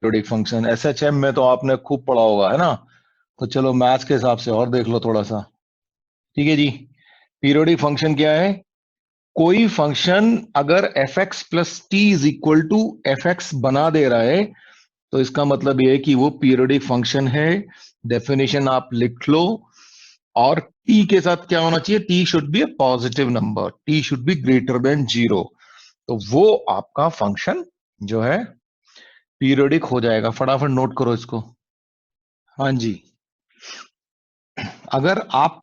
Periodic function SHM में तो आपने खूब पढ़ा होगा, है ना? तो चलो मैथ्स के हिसाब से और देख लो थोड़ा सा। ठीक है जी। पीरियोडिक फंक्शन क्या है? कोई फंक्शन अगर F x plus T is equal to F X बना दे रहा है तो इसका मतलब यह है कि वो पीरियोडिक फंक्शन है। डेफिनेशन आप लिख लो। और टी के साथ क्या होना चाहिए? T should be A positive number, T should be greater than 0। तो वो आपका फंक्शन जो है पीरियोडिक हो जाएगा। फटाफट नोट करो इसको। हाँ जी। अगर आप,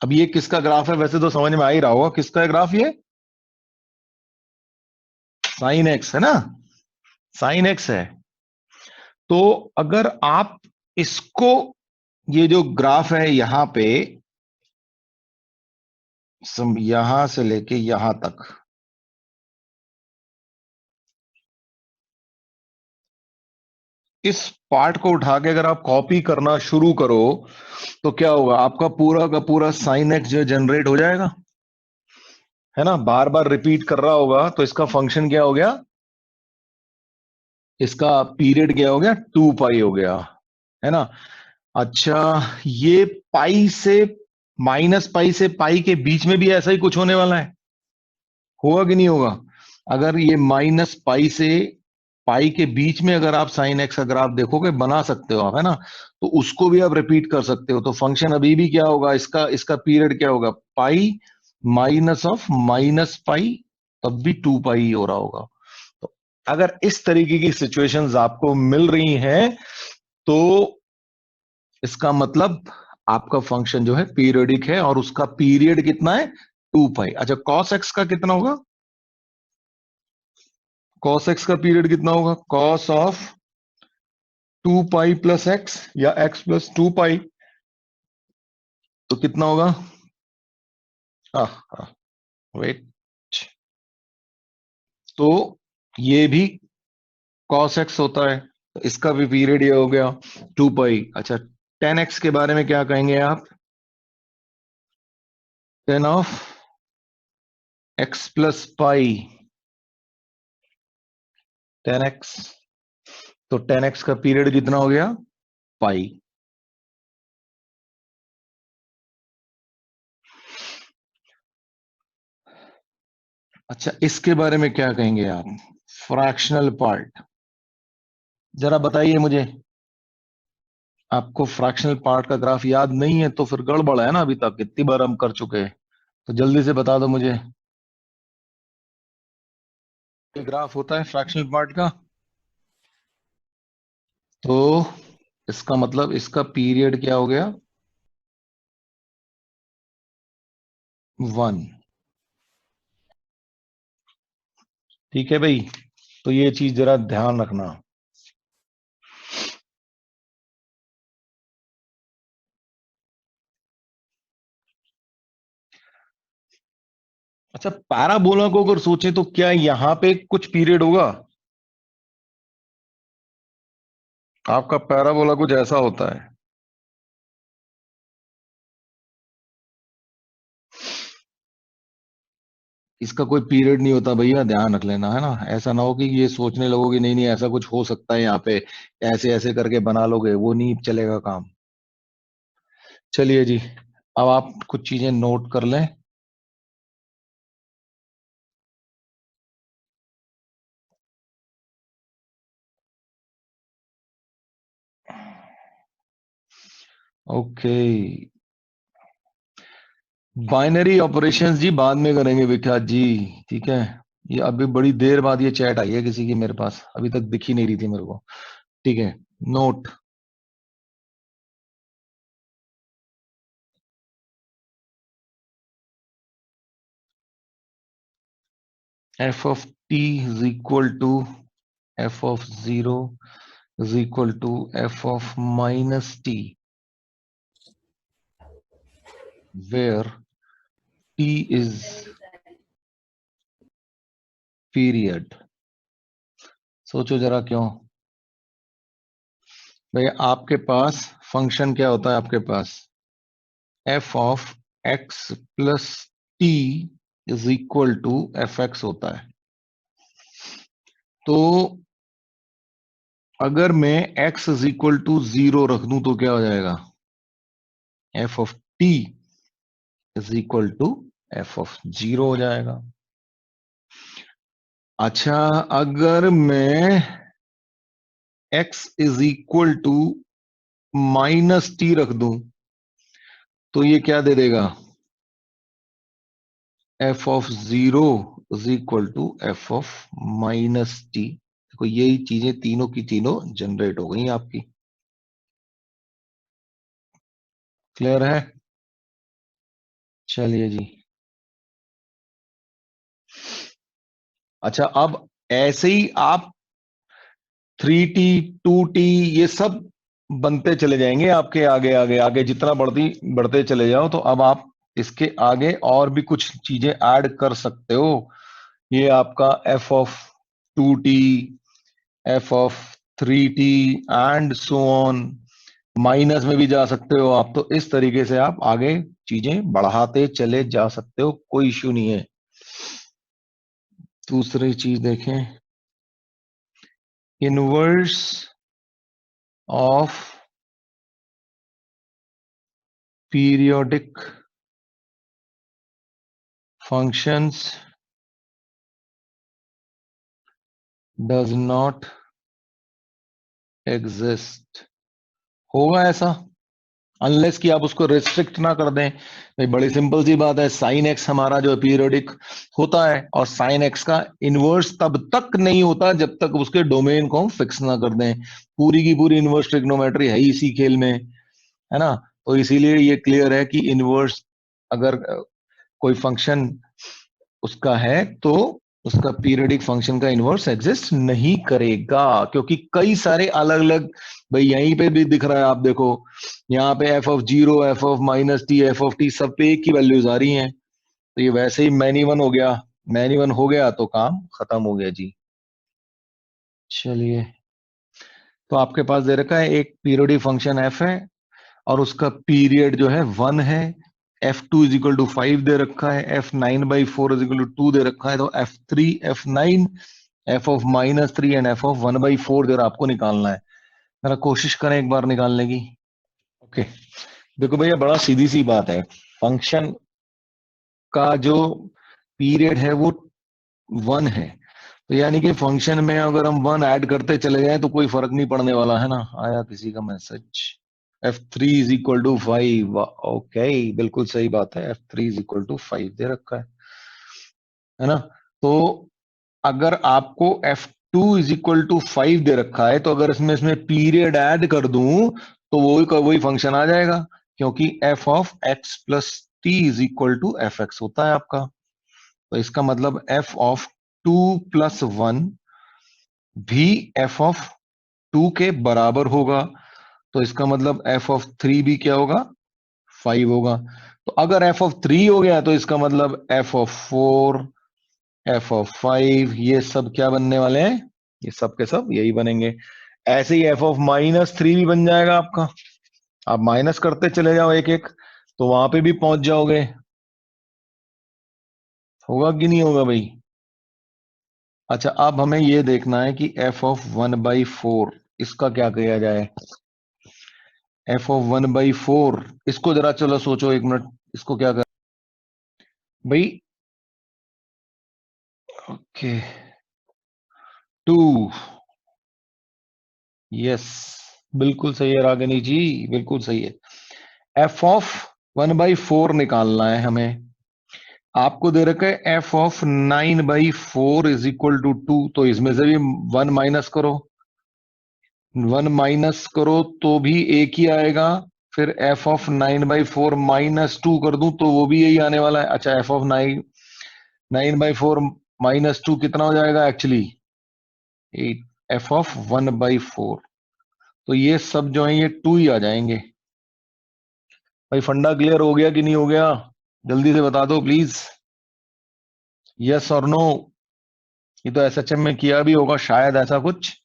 अब ये किसका ग्राफ है? वैसे तो समझ में आ ही रहा होगा किसका है ग्राफ ये। साइन एक्स है ना, साइन एक्स है। तो अगर आप इसको, ये जो ग्राफ है यहां पे, यहां से लेके यहां तक, इस पार्ट को उठा के अगर आप कॉपी करना शुरू करो तो क्या होगा? आपका पूरा का पूरा साइन एक्स जो जनरेट हो जाएगा, है ना? बार बार रिपीट कर रहा होगा तो इसका फंक्शन क्या हो गया? इसका पीरियड क्या हो गया? 2 पाई हो गया, है ना? अच्छा, ये पाई से, माइनस पाई से पाई के बीच में भी ऐसा ही कुछ होने वाला है, होगा कि नहीं होगा? अगर ये माइनस पाई से पाई के बीच में अगर आप साइन एक्स का ग्राफ देखोगे, बना सकते हो आप, है ना? तो उसको भी आप रिपीट कर सकते हो। तो फंक्शन अभी भी क्या होगा? इसका इसका पीरियड क्या होगा? Pi minus of minus pi, तब भी 2 पाई ही हो रहा होगा। तो अगर इस तरीके की सिचुएशंस आपको मिल रही हैं तो इसका मतलब आपका फंक्शन जो है पीरियोडिक है और उसका पीरियड कितना है? 2 पाई। अच्छा, कॉस एक्स का कितना होगा? कॉस एक्स का पीरियड कितना होगा? Cos of 2 pi plus x या एक्स प्लस 2 पाई, तो कितना होगा? वेट, तो ये भी कॉस एक्स होता है, तो इसका भी पीरियड ये हो गया 2 पाई। अच्छा, 10x के बारे में क्या कहेंगे आप? 10 of x plus pi, 10x, तो 10x का पीरियड कितना हो गया? पाई। अच्छा, इसके बारे में क्या कहेंगे आप? फ्रैक्शनल पार्ट, जरा बताइए मुझे। आपको फ्रैक्शनल पार्ट का ग्राफ याद नहीं है तो फिर गड़बड़ है ना, अभी तक कितनी बार हम कर चुके हैं। तो जल्दी से बता दो मुझे। ये ग्राफ होता है फ्रैक्शनल पार्ट का, तो इसका मतलब इसका पीरियड क्या हो गया? 1। ठीक है भाई, तो ये चीज जरा ध्यान रखना। अच्छा, पैराबोला को अगर सोचें तो क्या यहां पे कुछ पीरियड होगा? आपका पैराबोला कुछ ऐसा होता है। इसका कोई पीरियड नहीं होता भैया, ध्यान रख लेना, है ना? ऐसा ना हो कि ये सोचने लगोगे नहीं नहीं ऐसा कुछ हो सकता है यहाँ पे, ऐसे ऐसे करके बना लोगे, वो नहीं चलेगा काम। चलिए जी, अब आप कुछ चीजें नोट कर लें। ओके, बाइनरी ऑपरेशंस जी बाद में करेंगे विख्यात जी। ठीक है, ये अभी बड़ी देर बाद ये चैट आई है किसी की मेरे पास, अभी तक दिखी नहीं रही थी मेरे को। ठीक है, note. F of T is equal to F of 0 is equal to F of minus T, where T is period. सोचो जरा क्यों? भाई आपके पास फंक्शन क्या होता है? आपके पास f of x plus T is equal to F x होता है। तो अगर मैं x इज इक्वल टू 0 रख दूं तो क्या हो जाएगा? f of t is equal to f of 0 हो जाएगा। अच्छा, अगर मैं x is equal to minus T रख दूं तो ये क्या दे देगा? f of 0 is equal to f of minus T. देखो यही चीजें तीनों की तीनों जनरेट हो गई आपकी। क्लियर है? चलिए जी। अच्छा, अब ऐसे ही आप 3t 2t ये सब बनते चले जाएंगे आपके आगे आगे आगे, जितना बढ़ते चले जाओ तो अब आप इसके आगे और भी कुछ चीजें ऐड कर सकते हो। ये आपका f of 2t, f of 3t and so on. Minus में भी जा सकते हो आप। तो इस तरीके से आप आगे चीजें बढ़ाते चले जा सकते हो, कोई इश्यू नहीं है। दूसरी चीज देखें, inverse of periodic functions does not exist. होगा ऐसा अनलेस कि आप उसको रिस्ट्रिक्ट ना कर दें। भाई बड़ी सिंपल सी बात है, साइन एक्स हमारा जो पीरियोडिक होता है, और साइन एक्स का इनवर्स तब तक नहीं होता जब तक उसके डोमेन को हम फिक्स ना कर दें। पूरी की पूरी इनवर्स ट्रिग्नोमेट्री है ही इसी खेल में, है ना। तो इसीलिए ये क्लियर है कि इनवर्स अगर कोई फंक्शन उसका है तो उसका पीरियोडिक फंक्शन का इनवर्स एग्जिस्ट नहीं करेगा, क्योंकि कई सारे अलग अलग, भाई यहीं पे भी दिख रहा है, आप देखो यहाँ पे F of 0, F of minus T, F of T, सब पे एक ही वैल्यूज आ रही हैं। तो ये वैसे ही मैनी वन हो गया। मैनी वन हो गया तो काम खत्म हो गया जी। चलिए, तो आपके पास दे रखा है एक पीरियोडिक फंक्शन एफ है और उसका पीरियड जो है 1 है। F2 इज इक्वल टू 5 दे रखा है, F9/4 इज इक्वल टू 2 दे रखा है। तो F3, F9, F of -3 and F of 1/4 जरा आपको निकालना है। जरा कोशिश करें एक बार निकालने की। ओके, देखो भैया बड़ा सीधी सी बात है। फंक्शन का जो पीरियड है वो 1 है, तो यानी कि फंक्शन में अगर हम 1 ऐड करते चले जाएं तो कोई फर्क नहीं पड़ने वाला, है ना। आया किसी का message? F3 is equal to 5। Okay, बिल्कुल सही बात है, F3 इज इक्वल टू 5 दे रखा है ना। तो अगर आपको F2 इज इक्वल टू 5 दे रखा है तो अगर इसमें इसमें पीरियड ऐड कर दूं तो वही का वही फंक्शन आ जाएगा, क्योंकि f of x plus T is equal to F x होता है आपका। तो इसका मतलब f ऑफ 2+1 भी f ऑफ 2 के बराबर होगा। तो इसका मतलब f ऑफ 3 भी क्या होगा? 5 होगा। तो अगर f ऑफ 3 हो गया तो इसका मतलब f ऑफ 4, f ऑफ 5, ये सब क्या बनने वाले हैं? ये सब के सब यही बनेंगे। ऐसे ही f ऑफ -3 भी बन जाएगा आपका। आप माइनस करते चले जाओ एक एक, तो वहां पे भी पहुंच जाओगे। होगा कि नहीं होगा भाई? अच्छा, अब हमें ये देखना है कि f ऑफ 1/4 इसका क्या किया जाए। f ऑफ 1/4 इसको जरा चलो सोचो एक मिनट, इसको क्या कर। भाई ओके, 2, यस, बिल्कुल सही है रागिनी जी, बिल्कुल सही है। एफ ऑफ 1/4 निकालना है हमें। आपको दे रखा है F of 9/4 is equal to 2, तो इसमें से भी 1 माइनस करो। 1 माइनस करो तो भी एक ही आएगा। फिर एफ ऑफ 9/4 -2 कर दूं तो वो भी यही आने वाला है। अच्छा, एफ ऑफ 9/4 -2 कितना हो जाएगा एक्चुअली? 8। एफ ऑफ 1/4, तो ये सब जो है ये 2 ही आ जाएंगे। भाई फंडा क्लियर हो गया कि नहीं हो गया? जल्दी से बता दो प्लीज, यस और नो। ये तो एसएचएम में किया भी होगा शायद ऐसा कुछ।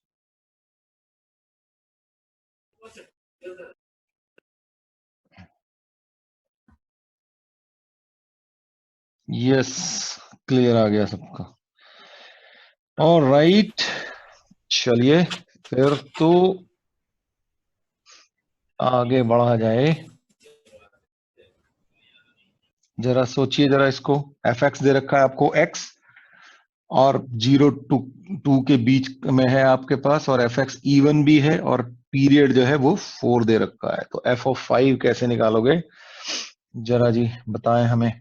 यस, क्लियर आ गया सबका। ऑल राइट, चलिए फिर तो आगे बढ़ा जाए। जरा सोचिए जरा इसको। एफ एक्स दे रखा है आपको एक्स, और 0 to 2 के बीच में है आपके पास, और एफ एक्स इवन भी है, और पीरियड जो है वो 4 दे रखा है। तो एफ ऑफ 5 कैसे निकालोगे, जरा जी बताएं हमें।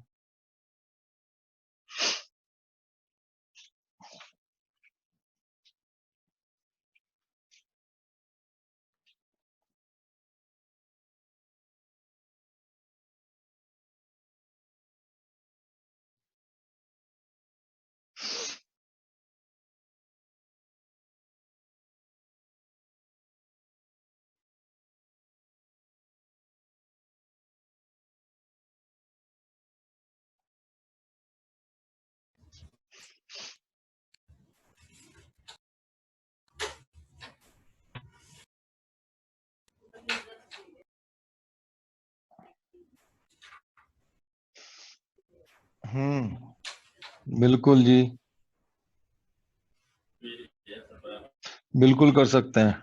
बिल्कुल जी, बिल्कुल कर सकते हैं।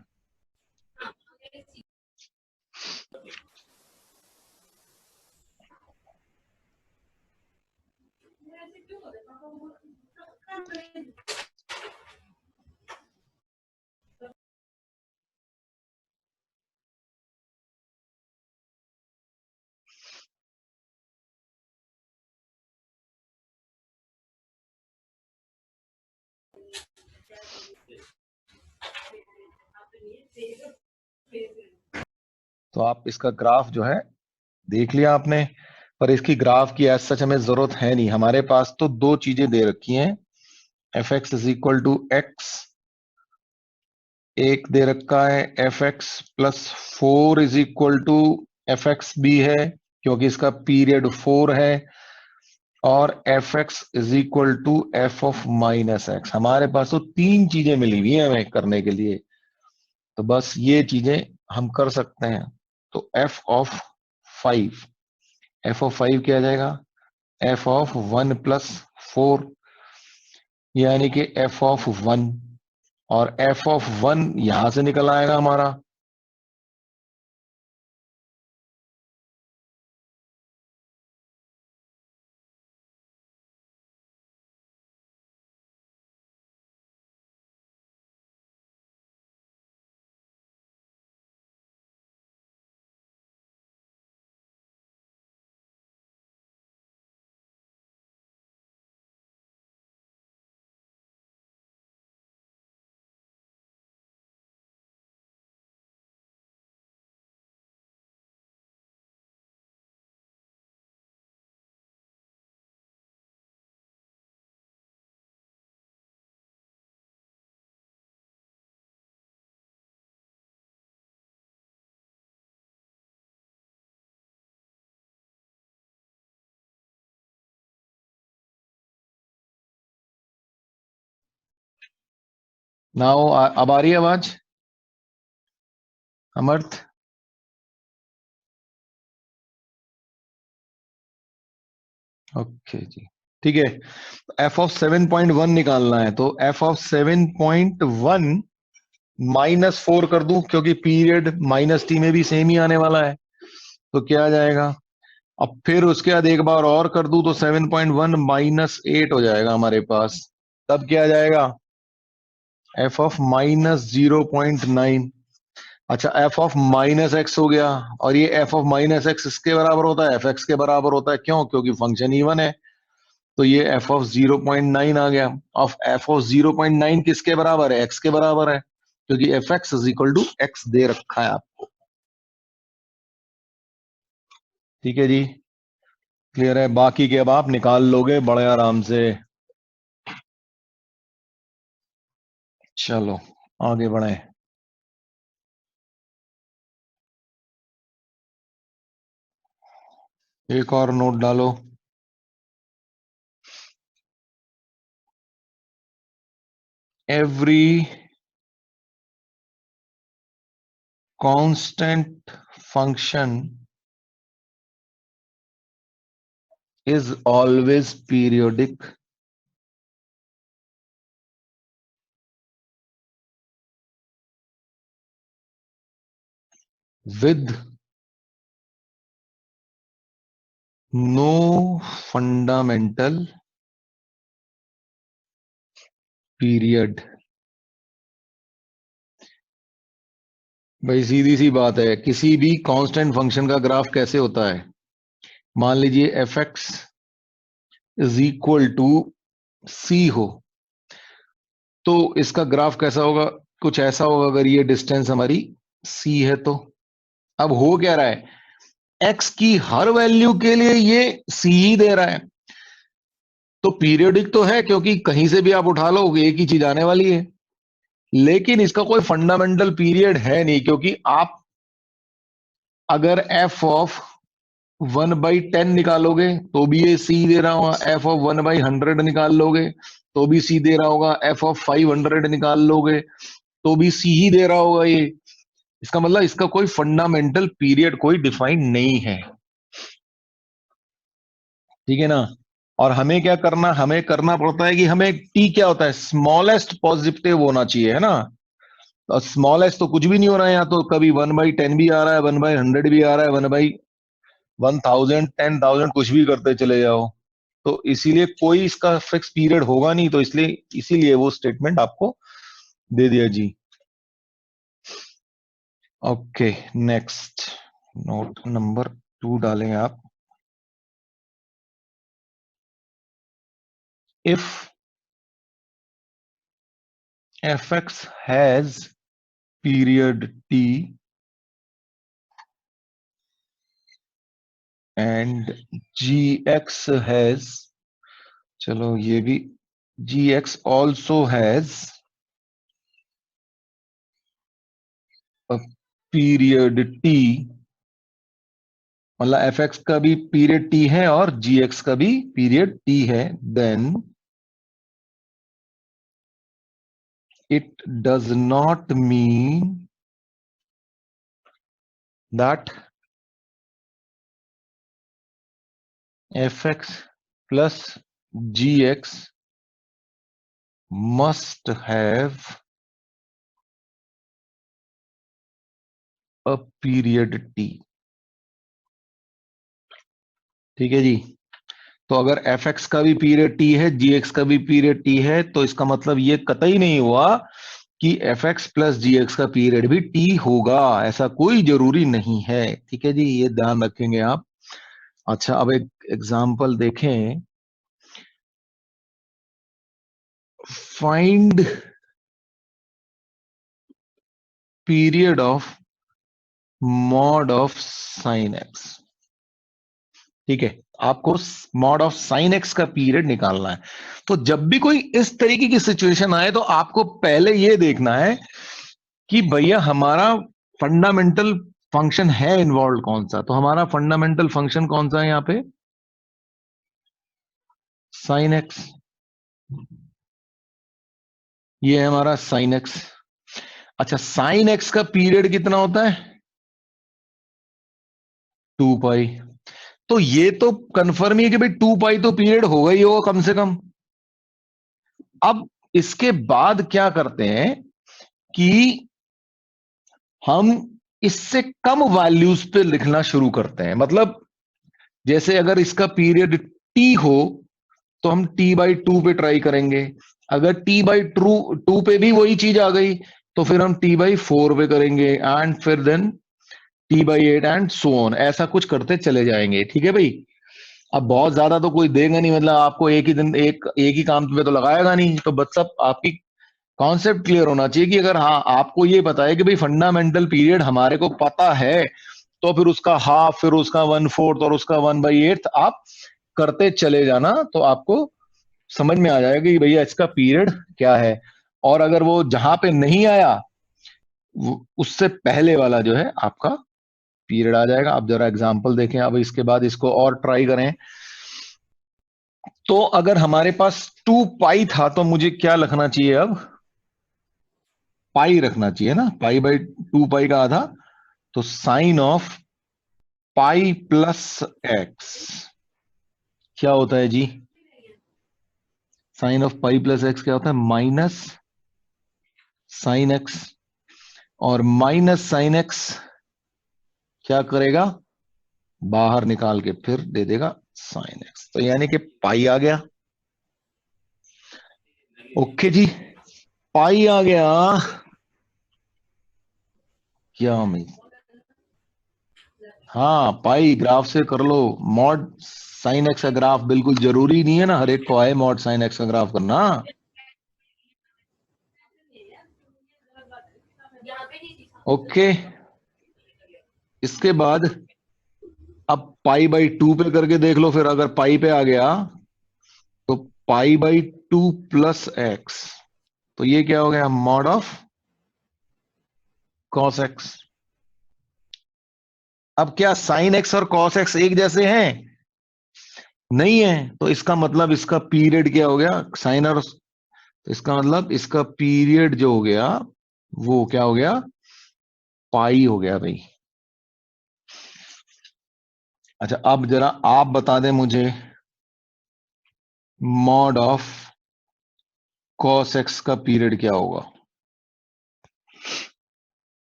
तो आप इसका ग्राफ जो है देख लिया आपने, पर इसकी ग्राफ की एज सच हमें जरूरत है नहीं। हमारे पास तो दो चीजें दे रखी हैं, F x is equal to X, एक दे रखा है F x plus 4 is equal to F X भी है, क्योंकि इसका पीरियड 4 है, और F x is equal to F of minus X. हमारे पास तो तीन चीजें मिली हुई हैं हमें करने के लिए, तो बस ये चीजें हम कर सकते हैं। तो एफ ऑफ फाइव क्या आ जाएगा, एफ ऑफ 1 + 4, यानी कि एफ ऑफ 1, और एफ ऑफ 1 यहां से निकल आएगा हमारा। नाउ अब आ रही है आवाज अमर्थ? ओके जी, ठीक है। एफ ऑफ 7.1 निकालना है, तो एफ ऑफ 7.1 -4 कर दूं, क्योंकि पीरियड माइनस टी में भी सेम ही आने वाला है। तो क्या आ जाएगा, अब फिर उसके बाद एक बार और कर दूं तो 7.1 -8 हो जाएगा हमारे पास। तब क्या आ जाएगा, एफ ऑफ -0.9। अच्छा, एफ ऑफ माइनस एक्स हो गया, और ये एफ ऑफ माइनस एक्स इसके बराबर होता है, एफ एक्स के बराबर होता है। क्यों? क्योंकि फंक्शन इवन है। तो ये एफ ऑफ 0.9 आ गया। ऑफ एफ ऑफ 0.9 किसके बराबर है, एक्स के बराबर है, क्योंकि f x is equal to x दे रखा है आपको। ठीक है जी, क्लियर है। बाकी के अब आप निकाल लोगे बड़े आराम से। चलो आगे बढ़े। एक और नोट डालो। Every constant function is always periodic with no fundamental period। भाई सीधी सी बात है, किसी भी कांस्टेंट फंक्शन का ग्राफ कैसे होता है? मान लीजिए f x is equal to c हो, तो इसका ग्राफ कैसा होगा? कुछ ऐसा होगा, अगर ये डिस्टेंस हमारी सी है तो। अब हो क्या रहा है, एक्स की हर वैल्यू के लिए ये सी ही दे रहा है, तो पीरियोडिक तो है, क्योंकि कहीं से भी आप उठा लो एक ही चीज आने वाली है। लेकिन इसका कोई फंडामेंटल पीरियड है नहीं, क्योंकि आप अगर एफ ऑफ 1/10 निकालोगे तो भी ये सी दे रहा होगा, एफ ऑफ 1/100 निकाल लोगे तो भी सी दे रहा होगा, एफ ऑफ 500 निकाल लोगे तो भी सी ही दे रहा होगा ये। इसका मतलब इसका कोई फंडामेंटल पीरियड कोई डिफाइन नहीं है, ठीक है ना। और हमें क्या करना, हमें करना पड़ता है कि हमें टी क्या होता है, स्मॉलेस्ट पॉजिटिव होना चाहिए, है ना। और स्मॉलेस्ट तो कुछ भी नहीं हो रहा है, यहाँ तो कभी 1/10 भी आ रहा है, 1/100 भी आ रहा है, 1/1000, 10,000 कुछ भी करते चले जाओ। तो इसीलिए कोई इसका फिक्स पीरियड होगा नहीं, तो इसलिए इसीलिए वो स्टेटमेंट आपको दे दिया जी। ओके, नेक्स्ट नोट नंबर 2 डालेंगे आप। If F x has period t and g x has, चलो ये भी, g x also has a period t, मतलब एफ एक्स का भी पीरियड टी है और जी एक्स का भी पीरियड टी है, then it does not mean that F x plus ji X must have a period T. ठीक है जी। तो अगर एफ एक्स का भी पीरियड टी है, जी एक्स का भी पीरियड टी है, तो इसका मतलब ये कतई नहीं हुआ कि एफ एक्स प्लस जी एक्स का पीरियड भी टी होगा, ऐसा कोई जरूरी नहीं है। ठीक है जी, ये ध्यान रखेंगे आप। अच्छा, अब एक एग्जाम्पल देखें। Find period of mod of sine x. ठीक है, आपको मॉड ऑफ साइन एक्स का पीरियड निकालना है। तो जब भी कोई इस तरीके की सिचुएशन आए, तो आपको पहले ये देखना है कि भैया हमारा फंडामेंटल फंक्शन है इन्वॉल्व कौन सा। तो हमारा फंडामेंटल फंक्शन कौन सा है यहाँ पे, साइन एक्स। ये है हमारा साइन एक्स। अच्छा, साइन एक्स का पीरियड कितना होता है, 2 पाई। तो ये तो कंफर्म ही है कि भाई 2 पाई तो पीरियड होगा ही होगा कम से कम। अब इसके बाद क्या करते हैं कि हम इससे कम वैल्यूज पे लिखना शुरू करते हैं। मतलब जैसे अगर इसका पीरियड टी हो, तो हम t/2 पे ट्राई करेंगे। अगर t/2 पे भी वही चीज आ गई, तो फिर हम t/4 पे करेंगे, एंड फिर then t/8 and so on, ऐसा कुछ करते चले जाएंगे। ठीक है भाई। अब बहुत ज्यादा तो कोई देगा नहीं, मतलब आपको एक ही दिन एक ही काम पे तो लगाएगा नहीं, तो बस सब आपकी कॉन्सेप्ट क्लियर होना चाहिए कि अगर हाँ आपको ये पता है कि भाई फंडामेंटल पीरियड हमारे को पता है, तो फिर उसका हाफ, फिर उसका 1/4 और उसका 1/8 आप करते चले जाना, तो आपको समझ में आ जाएगा कि भैया इसका पीरियड क्या है। और अगर वो जहां पे नहीं आया, उससे पहले वाला जो है आपका पीरियड आ जाएगा। आप जरा एग्जांपल देखें, अब इसके बाद इसको और ट्राई करें। तो अगर हमारे पास 2 पाई था, तो मुझे क्या लिखना चाहिए अब, पाई रखना चाहिए ना, पाई/2 पाई का आधा। तो sine of pi plus x क्या होता है जी, sine of pi plus x क्या होता है, माइनस साइन एक्स। और माइनस साइन एक्स क्या करेगा, बाहर निकाल के फिर दे देगा साइन एक्स। तो यानी कि पाई आ गया। ओके जी, पाई आ गया। क्या उम्मीद, हाँ पाई ग्राफ से कर लो। मॉड साइन एक्स का ग्राफ बिल्कुल जरूरी नहीं है ना हर एक को आए मॉड साइन एक्स का ग्राफ करना। ओके, इसके बाद अब पाई बाई टू पे करके देख लो। फिर अगर पाई पे आ गया तो pi by two plus X, तो ये क्या हो गया, मॉड ऑफ कॉस एक्स। अब क्या साइन एक्स और कॉस एक्स एक जैसे हैं, नहीं है, तो इसका मतलब इसका पीरियड क्या हो गया, साइन और, तो इसका मतलब इसका पीरियड जो हो गया वो क्या हो गया, पाई हो गया भाई। अच्छा अब जरा आप बता दें मुझे, मॉड ऑफ कॉस एक्स का पीरियड क्या होगा,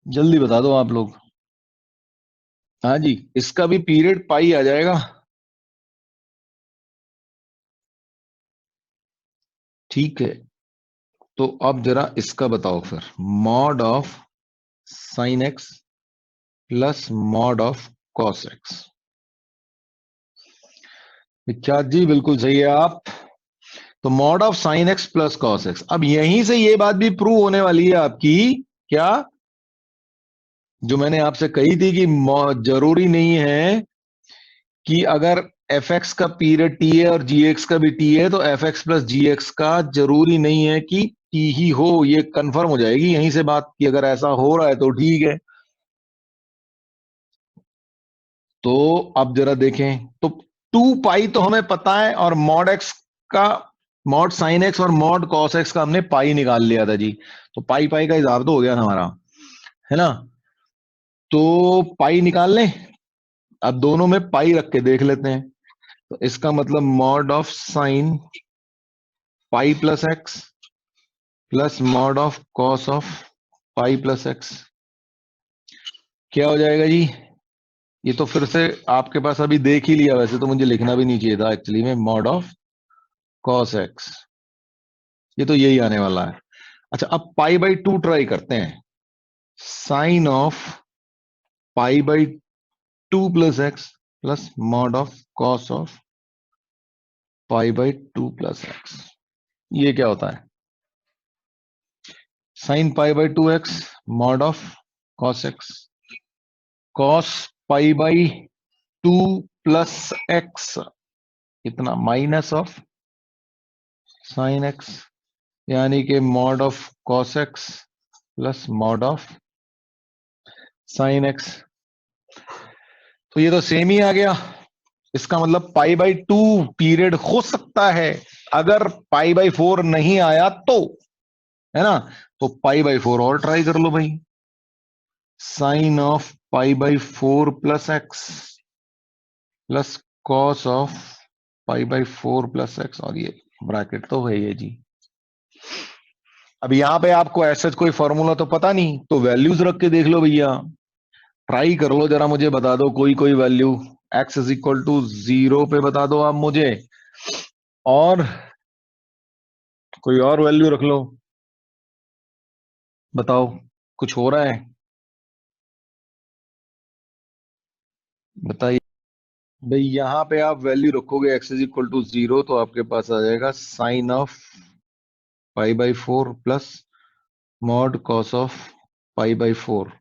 जल्दी बता दो आप लोग। हाँ जी, इसका भी पीरियड पाई आ जाएगा। ठीक है, तो अब जरा इसका बताओ फिर, mod of sine X plus mod of cos x. विख्यात जी बिल्कुल सही है आप। तो mod of sine X plus cos x, अब यहीं से ये बात भी प्रूव होने वाली है आपकी, क्या, जो मैंने आपसे कही थी कि जरूरी नहीं है कि अगर एफ एक्स का पीरियड टी है और जी एक्स का भी टी है तो एफ एक्स प्लस जी एक्स का जरूरी नहीं है कि टी ही हो। ये कंफर्म हो जाएगी यहीं से बात कि अगर ऐसा हो रहा है तो ठीक है। तो अब जरा देखें, तो टू पाई तो हमें पता है, और मॉड एक्स का, मॉड साइन एक्स और मॉड कॉस एक्स का हमने पाई निकाल लिया था जी। तो पाई पाई का हिसाब तो हो गया ना हमारा, है ना। तो पाई निकाल लें, अब दोनों में पाई रख के देख लेते हैं। तो इसका मतलब mod of sine pi plus X plus mod of cos of pi plus x क्या हो जाएगा जी। ये तो फिर से आपके पास अभी देख ही लिया, वैसे तो मुझे लिखना भी नहीं चाहिए था एक्चुअली में, मॉड ऑफ कॉस एक्स, ये तो यही आने वाला है। अच्छा अब पाई बाई टू ट्राई करते हैं, sine of pi by two plus X plus mod of cos of pi by two plus X, ये क्या होता है, sine pi by two X mod of cos X, cos pi by two plus X, कितना, minus of sine X, यानी कि mod of cos X plus mod of sine X. तो ये तो सेम ही आ गया। इसका मतलब पाई बाई टू पीरियड हो सकता है, अगर पाई बाई फोर नहीं आया तो, है ना। तो पाई बाई फोर और ट्राई कर लो भाई, sine of pi by four plus X plus cos of pi by four plus X, और ये ब्रैकेट तो है ये जी। अब यहां पे आपको ऐसा कोई फॉर्मूला तो पता नहीं, तो वैल्यूज रख के देख लो भैया, ट्राई कर लो जरा, मुझे बता दो कोई कोई value, X is equal to zero पे बता दो आप मुझे, और कोई और वैल्यू रख लो, बताओ कुछ हो रहा है, बताइए भाई। यहां पे आप वैल्यू रखोगे X is equal to zero, तो आपके पास आ जाएगा sine of pi by four plus mod cos of pi by four,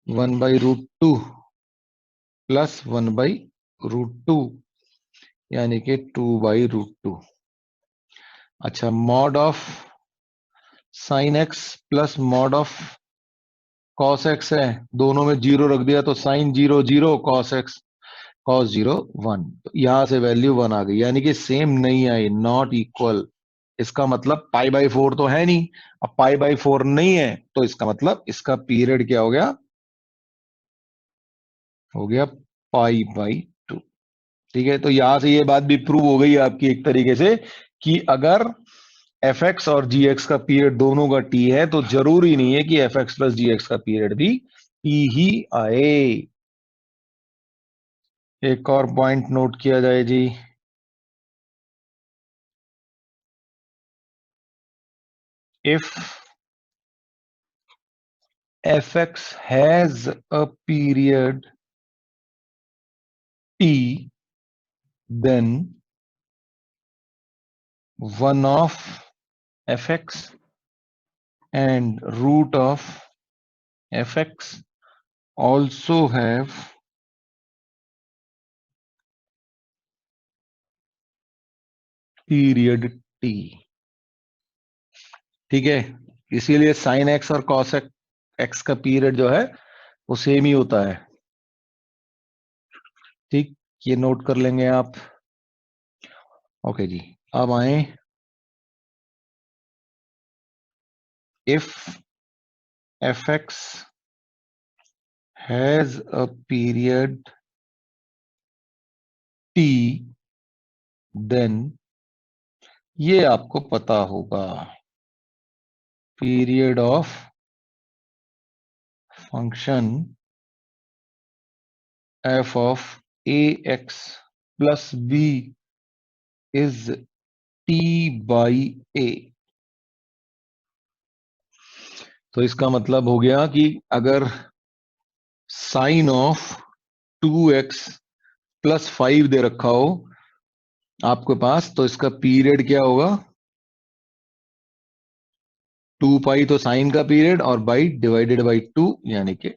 one by root two plus one by root two, यानी कि टू बाई रूट टू। अच्छा mod of sine X plus mod of cos X है, दोनों में zero रख दिया तो sine zero zero, cos X cos zero one, तो यहां से वैल्यू वन आ गई, यानी कि सेम नहीं आई, नॉट इक्वल। इसका मतलब पाई बाई फोर तो है नहीं, अब पाई बाई फोर नहीं है तो इसका मतलब इसका पीरियड क्या हो गया, हो गया पाई बाई टू। ठीक है, तो यहां से ये बात भी प्रूव हो गई आपकी एक तरीके से, कि अगर एफ एक्स और जी एक्स का पीरियड दोनों का टी है तो जरूरी नहीं है कि एफ एक्स प्लस जी एक्स का पीरियड भी टी ही आए। एक और पॉइंट नोट किया जाए जी। If fx has a period t, then 1 of fx and root of fx also have period t। ठीक है, इसीलिए साइन एक्स और कॉस एक्स का पीरियड जो है वो सेम ही होता है। ठीक, ये नोट कर लेंगे आप। ओके जी, अब आए if fx has a period t, then ये आपको पता होगा, period of function f of ax plus b is t by a। तो इसका मतलब हो गया कि अगर साइन ऑफ 2x प्लस 5 दे रखा हो आपके पास, तो इसका पीरियड क्या होगा, 2 पाई तो साइन का पीरियड और बाई डिवाइडेड बाई 2 यानी कि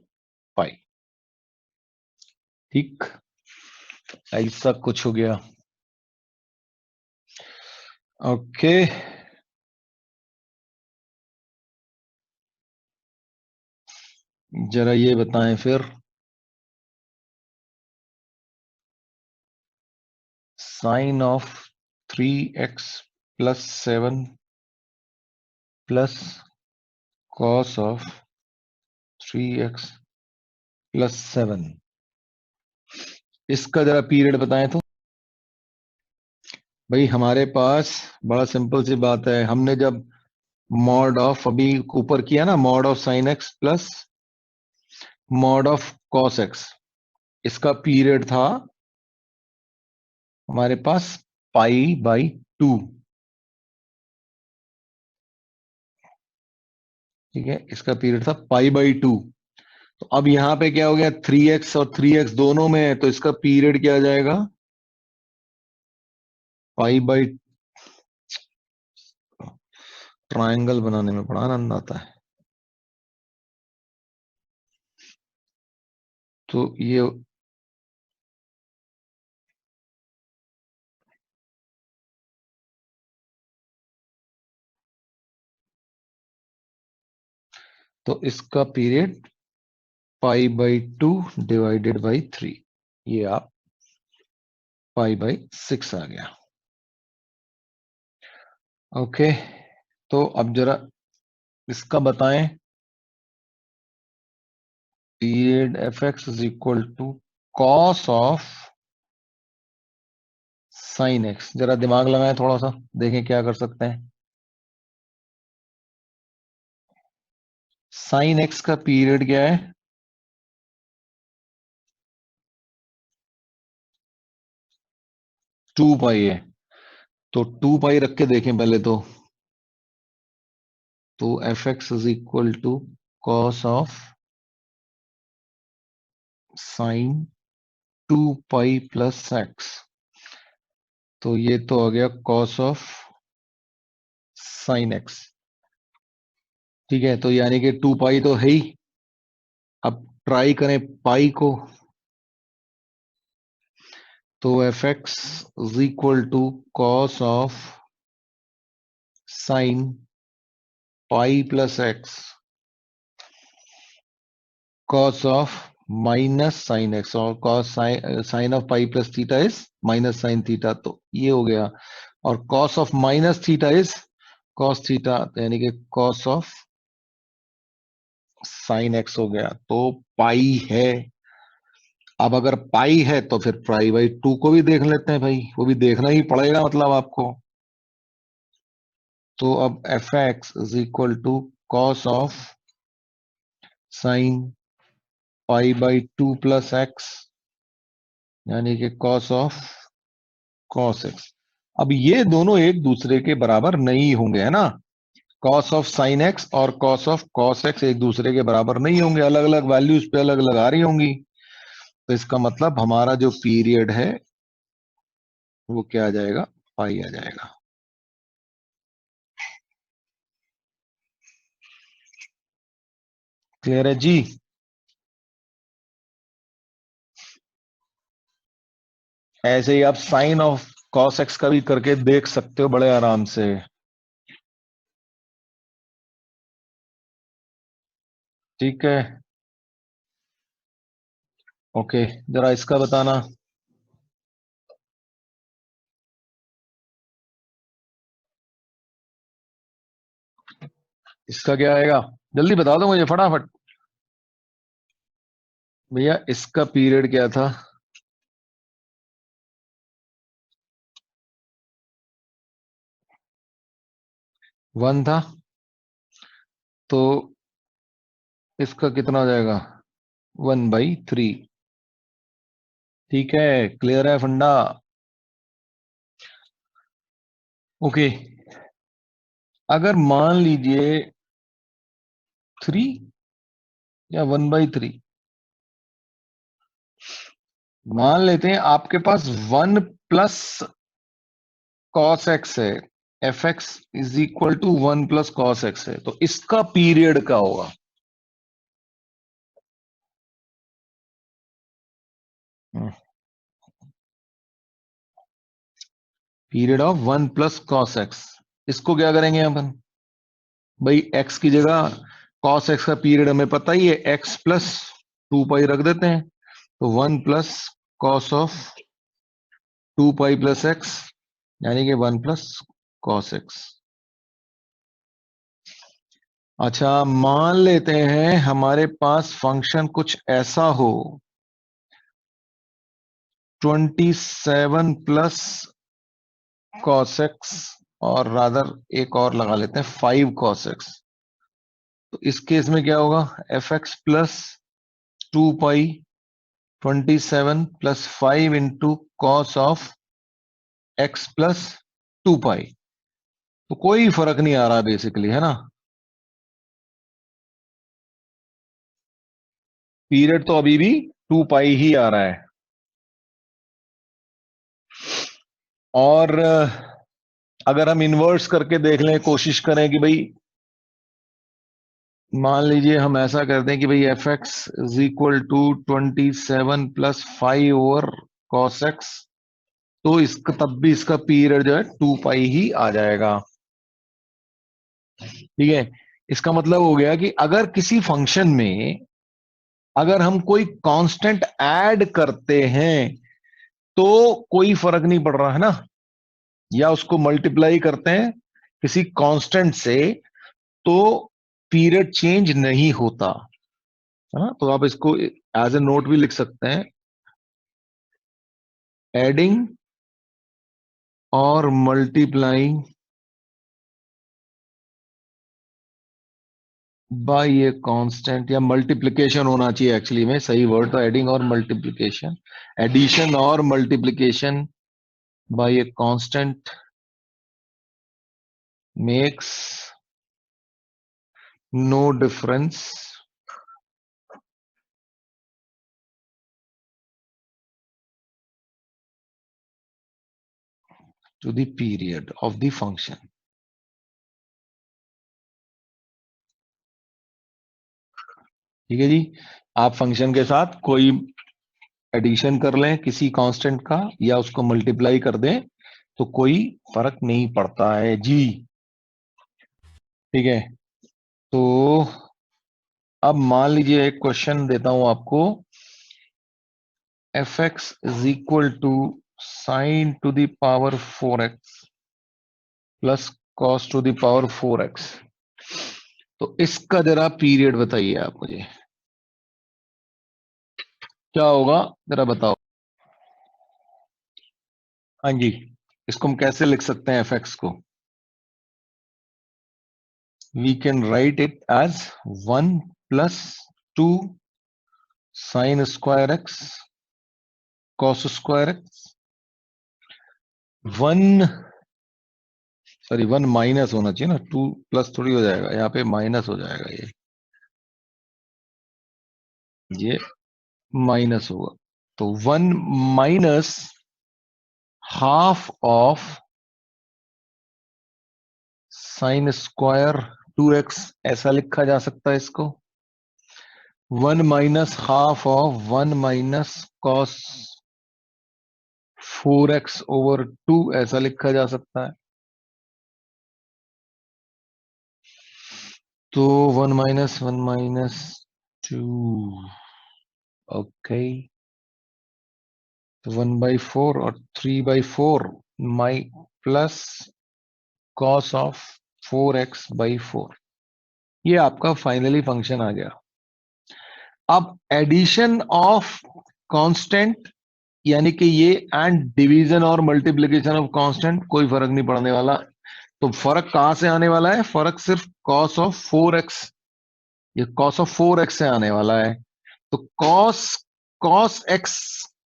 पाई। ठीक, ऐसा कुछ हो गया। ओके, जरा ये बताएं फिर, sine of 3x plus 7 plus cos of 3x plus 7, इसका जरा पीरियड बताएं तो। भाई हमारे पास बड़ा सिंपल सी बात है, हमने जब मॉड ऑफ अभी ऊपर किया ना, mod of sine X plus mod of cos x, इसका पीरियड था हमारे पास पाई बाई 2। ठीक है, इसका पीरियड था पाई बाई 2। तो अब यहां पे क्या हो गया, 3x और 3x दोनों में है, तो इसका पीरियड क्या आ जाएगा, पाई बाई। ट्रायंगल बनाने में बड़ा आनंद आता है। तो ये तो इसका period pi by 2 divided by 3, ये आप पाई बाई 6 आ गया। ओके, तो अब जरा इसका बताएं, period F x is equal to cos of sine X. जरा दिमाग लगाएं थोड़ा सा, देखें क्या कर सकते हैं। साइन एक्स का पीरियड क्या है, 2 पाई है। तो 2 पाई रख के देखें पहले तो F x is equal to cos of sine 2 pi plus X. तो ये तो हो गया कॉस ऑफ साइन एक्स। ठीक है, तो यानी कि 2 पाई तो है ही। अब ट्राई करें पाई को, तो F x is equal to cos of sine pi plus x cos of minus sine x, और cos sine of pi plus theta is minus sine theta, तो ये हो गया। और cos of minus theta is cos theta, यानी कि cos of sine x हो गया। तो पाई है। अब अगर पाई है तो फिर पाई बाई 2 को भी देख लेते हैं भाई, वो भी देखना ही पड़ेगा मतलब आपको। तो अब F x is equal to cos of sine pi by 2 plus X, यानी कि कॉस ऑफ कॉस एक्स। अब ये दोनों एक दूसरे के बराबर नहीं होंगे, है ना। कॉस ऑफ साइन एक्स और कॉस ऑफ कॉस एक्स एक दूसरे के बराबर नहीं होंगे, अलग अलग वैल्यूज पे अलग अलग आ रही होंगी। तो इसका मतलब हमारा जो पीरियड है वो क्या आ जाएगा, पाई आ जाएगा। क्लियर है जी। ऐसे ही आप साइन ऑफ कॉस एक्स का भी करके देख सकते हो बड़े आराम से। ठीक है, ओके, जरा इसका बताना। इसका क्या आएगा, जल्दी बता दो मुझे फटाफट। भैया इसका पीरियड क्या था, 1 था, तो इसका कितना हो जाएगा, 1/3। ठीक है, क्लियर है फंडा। ओके, अगर मान लीजिए 3 या 1/3, मान लेते हैं आपके पास 1 प्लस कॉस एक्स है, F x is equal to 1 plus cos X है, तो इसका पीरियड क्या होगा। Period of 1 plus cos X, इसको क्या करेंगे अपन, भाई एक्स की जगह कॉस एक्स का पीरियड हमें पता ही है, x + 2 पाई रख देते हैं, तो 1 + cos ऑफ 2 पाई + x, यानी कि 1 + cos x। अच्छा, मान लेते हैं हमारे पास फंक्शन कुछ ऐसा हो, 27 + cos x, और रादर एक और लगा लेते हैं 5 cos x। तो इस केस में क्या होगा, f(x + 2 pi 27 + 5 × cos of x + 2 पाई। तो कोई फर्क नहीं आ रहा बेसिकली, है ना। पीरियड तो अभी भी 2 पाई ही आ रहा है। और अगर हम इन्वर्स करके देख लें, कोशिश करें कि भाई, मान लीजिए हम ऐसा कर दें कि भाई f(x = 27 + 5 / cos x, तो इसका तब भी इसका पीरियड जो है 2 पाई ही आ जाएगा। ठीक है, इसका मतलब हो गया कि अगर किसी फंक्शन में अगर हम कोई कांस्टेंट ऐड करते हैं तो कोई फर्क नहीं पड़ रहा, है ना, या उसको मल्टीप्लाई करते हैं किसी कांस्टेंट से, तो पीरियड चेंज नहीं होता, है ना। तो आप इसको एज ए नोट भी लिख सकते हैं, एडिंग और मल्टीप्लाइंग बाय ए कांस्टेंट, या मल्टीप्लिकेशन होना चाहिए एक्चुअली में, सही वर्ड तो एडिंग और मल्टीप्लिकेशन, एडिशन और multiplication by a constant makes no difference to the period of the function. ठीक है जी, आप फंक्शन के साथ कोई एडिशन कर लें किसी कांस्टेंट का, या उसको मल्टीप्लाई कर दें, तो कोई फर्क नहीं पड़ता है जी। ठीक है, तो अब मान लीजिए एक क्वेश्चन देता हूं आपको, f(x = sin⁴x + cos⁴x), तो इसका जरा पीरियड बताइए आप मुझे, क्या होगा, जरा बताओ। हाँ जी, इसको हम कैसे लिख सकते हैं f(x) को, we can write it as 1 + 2 sine square X cos square X, 1 sorry 1 minus होना चाहिए ना, 2 प्लस थोड़ी हो जाएगा, यहाँ पे माइनस हो जाएगा, ये माइनस होगा। तो 1 minus half of sine square 2x, ऐसा लिखा जा सकता है इसको। 1 minus half of 1 minus cos 4x over 2, ऐसा लिखा जा सकता है। तो 1 माइनस 2, ओके, तो 1/4 और 3/4 माई प्लस कॉस ऑफ 4x/4, ये आपका फाइनली फंक्शन आ गया। अब एडिशन ऑफ कांस्टेंट, यानी कि ये एंड डिवीजन और मल्टीप्लिकेशन ऑफ कांस्टेंट, कोई फर्क नहीं पड़ने वाला। तो फर्क कहां से आने वाला है? फर्क सिर्फ कॉस ऑफ 4x, ये कॉस ऑफ 4x से आने वाला है। तो कॉस कॉस x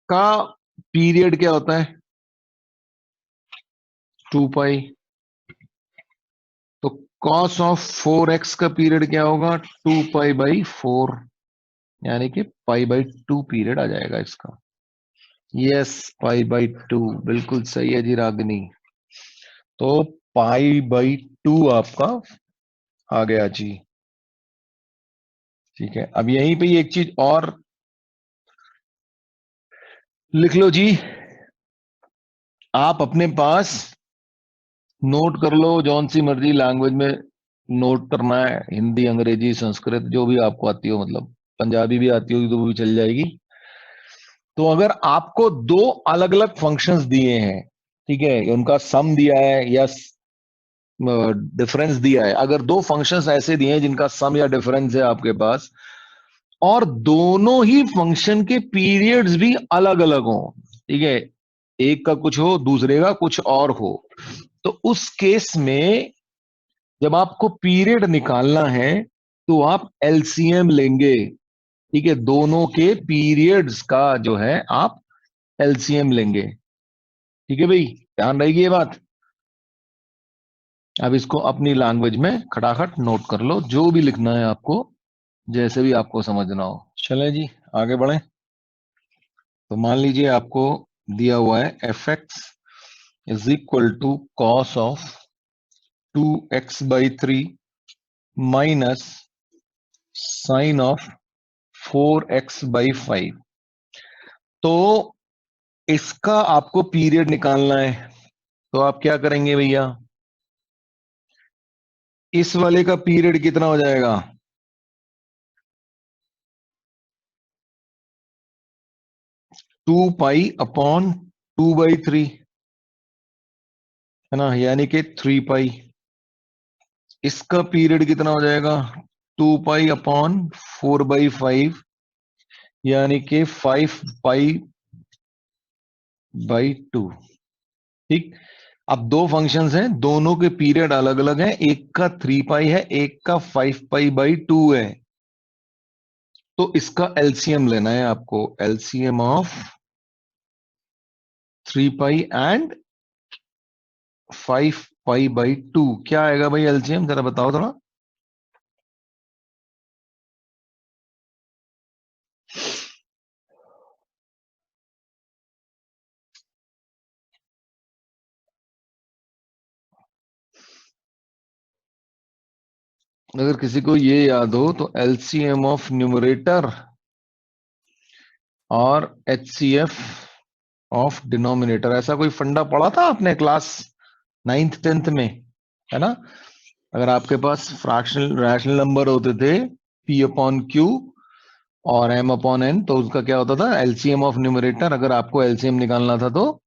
का पीरियड क्या होता है? 2 पाई। तो कॉस ऑफ 4x का पीरियड क्या होगा? 2 पाई/4, यानी कि पाई/2 पीरियड आ जाएगा इसका। यस, पाई/2, बिल्कुल सही है जी रागनी। तो पाई/2 आपका आ गया जी। ठीक है, अब यहीं पे एक चीज और लिख लो जी, आप अपने पास नोट कर लो, जौन सी मर्जी लैंग्वेज में नोट करना है, हिंदी, अंग्रेजी, संस्कृत, जो भी आपको आती हो, मतलब पंजाबी भी आती होगी तो वो भी चल जाएगी। तो अगर आपको दो अलग अलग फंक्शंस दिए हैं, ठीक है, उनका सम दिया है या डिफरेंस दिया है, अगर दो फंक्शंस ऐसे दिए हैं जिनका सम या डिफरेंस है आपके पास, और दोनों ही फंक्शन के पीरियड्स भी अलग अलग हो, ठीक है, एक का कुछ हो दूसरे का कुछ और हो, तो उस केस में जब आपको पीरियड निकालना है तो आप एलसीएम लेंगे। ठीक है, दोनों के पीरियड्स का जो है आप एलसीएम लेंगे। ठीक है भाई, ध्यान रहेगी ये बात। अब इसको अपनी लैंग्वेज में खटाखट नोट कर लो, जो भी लिखना है आपको, जैसे भी आपको समझना हो। चले जी, आगे बढ़े। तो मान लीजिए आपको दिया हुआ है f(x) is equal to cos of 2x/3 minus sine of 4x/5। तो इसका आपको पीरियड निकालना है, तो आप क्या करेंगे भैया? इस वाले का पीरियड कितना हो जाएगा? 2 पाई/2/3, है ना, यानी कि 3 पाई। इसका पीरियड कितना हो जाएगा? 2 पाई/4/5, यानी कि 5 पाई/2। ठीक, अब दो फंक्शंस हैं, दोनों के पीरियड अलग अलग हैं, एक का 3 पाई है, एक का 5 पाई/2 है। तो इसका एलसीएम लेना है आपको, एलसीएम ऑफ 3 पाई एंड 5 पाई/2। क्या आएगा भाई एलसीएम, जरा बताओ थोड़ा। अगर किसी को ये याद हो तो एलसीएम ऑफ न्यूमरेटर और एचसीएफ ऑफ डिनोमिनेटर, ऐसा कोई फंडा पढ़ा था आपने क्लास 9th 10th में, है ना? अगर आपके पास फ्रैक्शनल रैशनल नंबर होते थे P/Q और M/N, तो उसका क्या होता था? एलसीएम ऑफ न्यूमरेटर, अगर आपको एलसीएम निकालना था तो,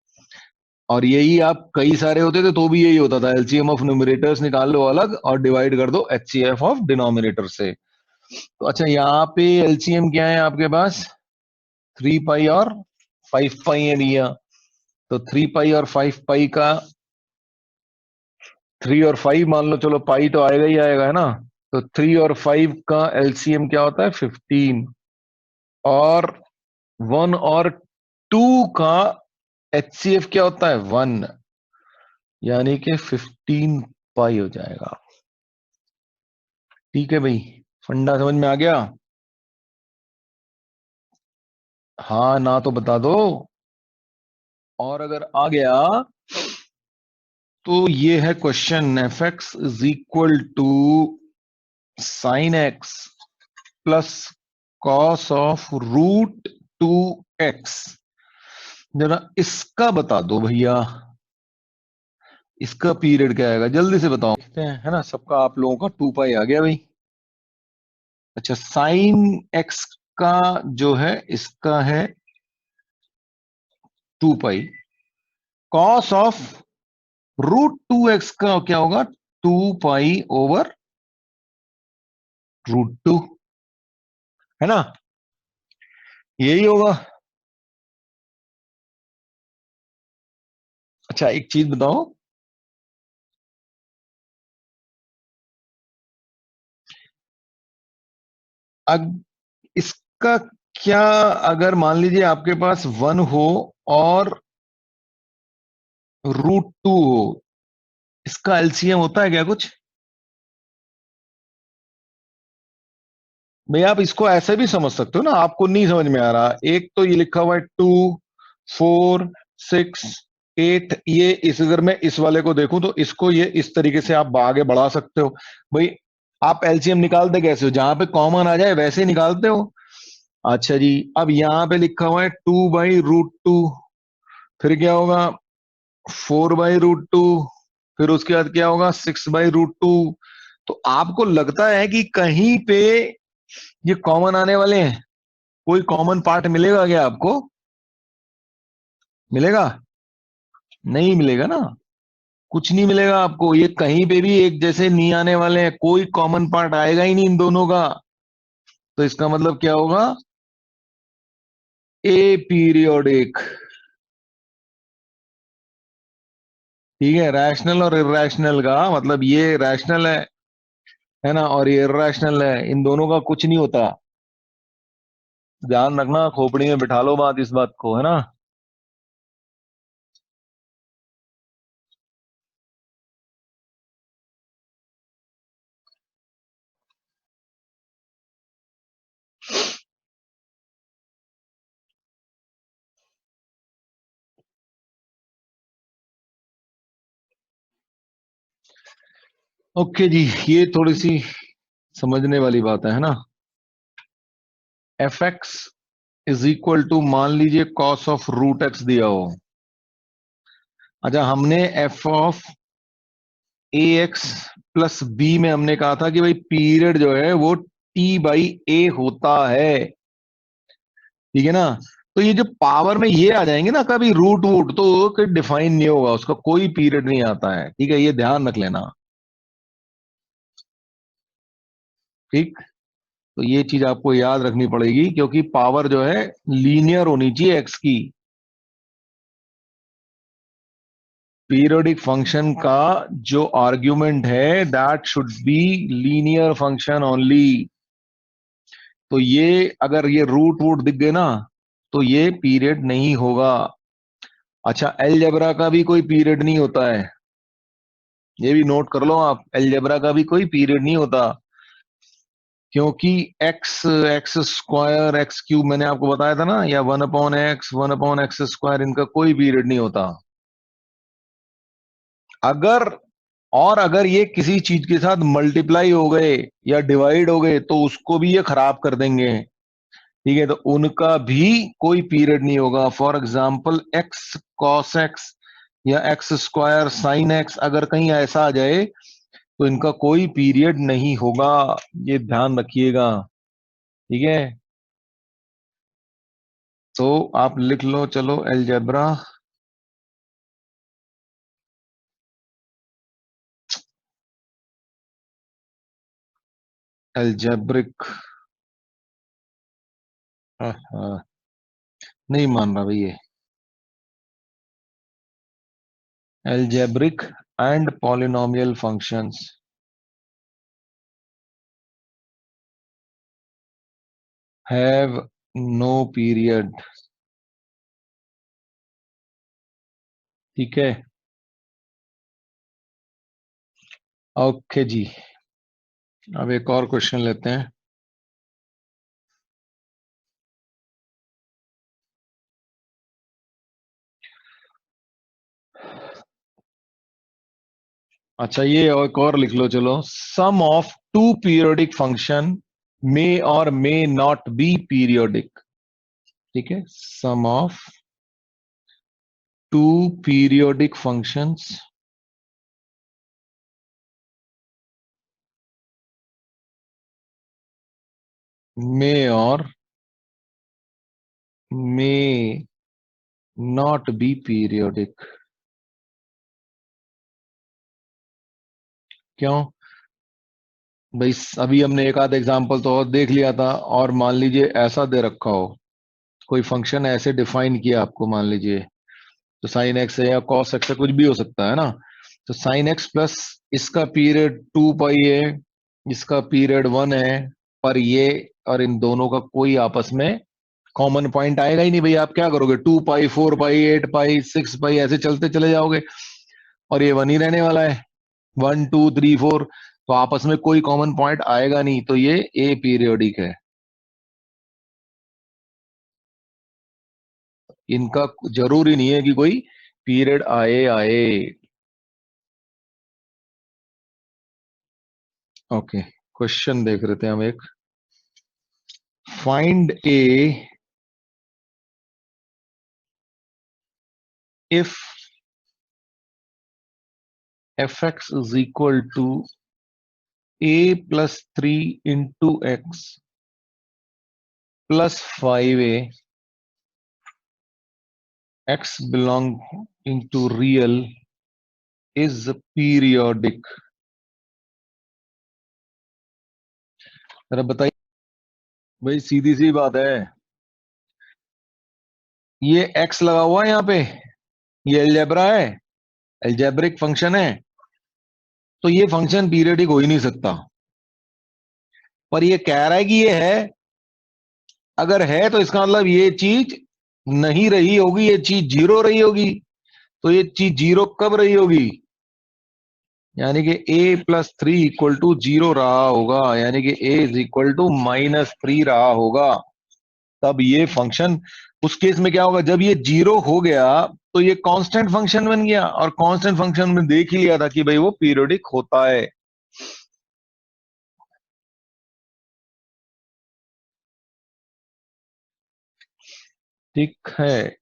और यही आप कई सारे होते थे तो भी यही होता था, एलसीएम ऑफ न्यूमरेटर्स निकाल लो अलग और डिवाइड कर दो एचसीएफ ऑफ डिनोमिनेटर से। तो अच्छा, यहाँ पे एलसीएम क्या है आपके पास? 3 पाई और 5 पाई है भैया। तो 3 पाई और 5 पाई का 3 और 5 मान लो, चलो पाई तो आएगा ही आएगा, है ना? तो 3 और 5 का एलसीएम क्या होता है? 15। और 1 और 2 का HCF क्या होता है? 1, यानी कि 15 पाई हो जाएगा। ठीक है भाई, फंडा समझ में आ गया? हाँ ना तो बता दो, और अगर आ गया तो ये है question, F x is equal to sine X plus cos of root 2x। जरा इसका बता दो भैया, इसका पीरियड क्या आएगा, जल्दी से बताओ। देखते हैं, है ना, सबका आप लोगों का 2 पाई आ गया भाई। अच्छा, साइन एक्स का जो है इसका है 2 पाई, कॉस ऑफ रूट 2x का क्या होगा? 2 पाई ओवर रूट 2, है ना, यही होगा। अच्छा एक चीज बताओ, अग इसका क्या, अगर मान लीजिए आपके पास 1 हो और रूट 2 हो, इसका एलसीएम होता है क्या कुछ? भाई आप इसको ऐसे भी समझ सकते हो ना, आपको नहीं समझ में आ रहा, एक तो ये लिखा हुआ है 2, 4, 6, 8, ये इस, अगर मैं इस वाले को देखूं तो इसको ये इस तरीके से आप आगे बढ़ा सकते हो। भाई आप एलसीएम निकालते कैसे हो? जहां पे कॉमन आ जाए वैसे ही निकालते हो। अच्छा जी, अब यहां पे लिखा हुआ है 2/√2, फिर क्या होगा? 4/√2, फिर उसके बाद क्या होगा? 6/√2। तो आपको लगता है कि कहीं पे ये कॉमन आने वाले हैं? कोई कॉमन पार्ट मिलेगा क्या आपको? मिलेगा? नहीं मिलेगा ना, कुछ नहीं मिलेगा आपको, ये कहीं पे भी एक जैसे नहीं आने वाले हैं, कोई कॉमन पार्ट आएगा ही नहीं इन दोनों का। तो इसका मतलब क्या होगा? ए पीरियोडिक। ठीक है, रैशनल और इरेशनल का मतलब, ये रैशनल है ना, और ये इरेशनल है, इन दोनों का कुछ नहीं होता। ध्यान रखना, खोपड़ी में बिठा लो बात, इस बात को, है ना। ओके जी, ये थोड़ी सी समझने वाली बात है ना। F x is equal to, मान लीजिए कॉस ऑफ रूट एक्स दिया हो। अच्छा, हमने F of A X plus B में हमने कहा था कि भाई पीरियड जो है वो T/A होता है। ठीक है ना, तो ये जो पावर में ये आ जाएंगे ना कभी रूट वूट, तो कोई डिफाइन नहीं होगा, उसका कोई पीरियड नहीं आता है। ठीक है, ये ध्यान रख लेना। ठीक, तो ये चीज आपको याद रखनी पड़ेगी, क्योंकि पावर जो है लीनियर होनी चाहिए एक्स की। पीरियोडिक फंक्शन का जो आर्ग्यूमेंट है that should be linear function only. तो ये अगर ये रूट वूट दिख गए ना, तो ये पीरियड नहीं होगा। अच्छा, अलजेब्रा का भी कोई पीरियड नहीं होता है, ये भी नोट कर लो आप, अलजेब्रा का भी कोई पीरियड नहीं होता, क्योंकि x, x square, x cube, मैंने आपको बताया था ना, या 1/x, 1/x², इनका कोई पीरियड नहीं होता। अगर, और अगर ये किसी चीज के साथ मल्टीप्लाई हो गए या डिवाइड हो गए तो उसको भी ये खराब कर देंगे। ठीक है, तो उनका भी कोई पीरियड नहीं होगा। For example x cos x या x² sin x, अगर कहीं ऐसा आ जाए तो इनका कोई पीरियड नहीं होगा, ये ध्यान रखिएगा। ठीक है, तो आप लिख लो, चलो अलजेब्रा। अलजेब्रिक, नहीं मान रहा भाई ये। Algebraic and polynomial functions have no period. ठीक है, ओके जी। अब एक और क्वेश्चन लेते हैं। अच्छा, ये एक और लिख लो चलो। सम ऑफ टू पीरियोडिक फंक्शन मे और मे नॉट बी पीरियोडिक। ठीक है, सम ऑफ टू पीरियोडिक फंक्शंस मे और मे नॉट बी पीरियोडिक। क्यों भाई? अभी हमने एक आध एग्जांपल तो और देख लिया था, और मान लीजिए ऐसा दे रखा हो, कोई फंक्शन ऐसे डिफाइन किया आपको, मान लीजिए तो साइन एक्स है या कॉस एक्स है, कुछ भी हो सकता है ना। तो साइन एक्स प्लस इसका पीरियड 2 पाई है, इसका पीरियड 1 है, पर ये और इन दोनों का कोई आपस में कॉमन पॉइंट आएगा ही नहीं। भाई आप क्या करोगे? 2 पाई, 4 पाई, 8 पाई, 6 पाई ऐसे चलते चले जाओगे, और ये 1 ही रहने वाला है। 1 2 3 4, तो आपस में कोई कॉमन पॉइंट आएगा नहीं, तो ये ए पीरियोडिक है। इनका जरूरी नहीं है कि कोई पीरियड आए आए। ओके, क्वेश्चन देख रहे थे हम एक। Find A if F x is equal to a+3 into X +5a, X belonging to real is periodic. जरा बताइए भाई, सीधी सी बात है। ये एक्स लगा हुआ है यहाँ पे, ये अलजेब्रा है, अलजेब्रिक फंक्शन है, तो ये फंक्शन पीरियोडिक हो ही नहीं सकता। पर ये कह रहा है कि ये है। अगर है तो इसका मतलब ये चीज नहीं रही होगी, ये चीज जीरो रही होगी। तो ये चीज जीरो कब रही होगी? यानी कि a+3 = 0 रहा होगा, यानी कि a इज इक्वल टू -3 रहा होगा। तब ये फंक्शन, उस केस में क्या होगा, जब ये जीरो हो गया तो ये कांस्टेंट फंक्शन बन गया, और कांस्टेंट फंक्शन में देख ही लिया था कि भाई वो पीरियोडिक होता है। ठीक है।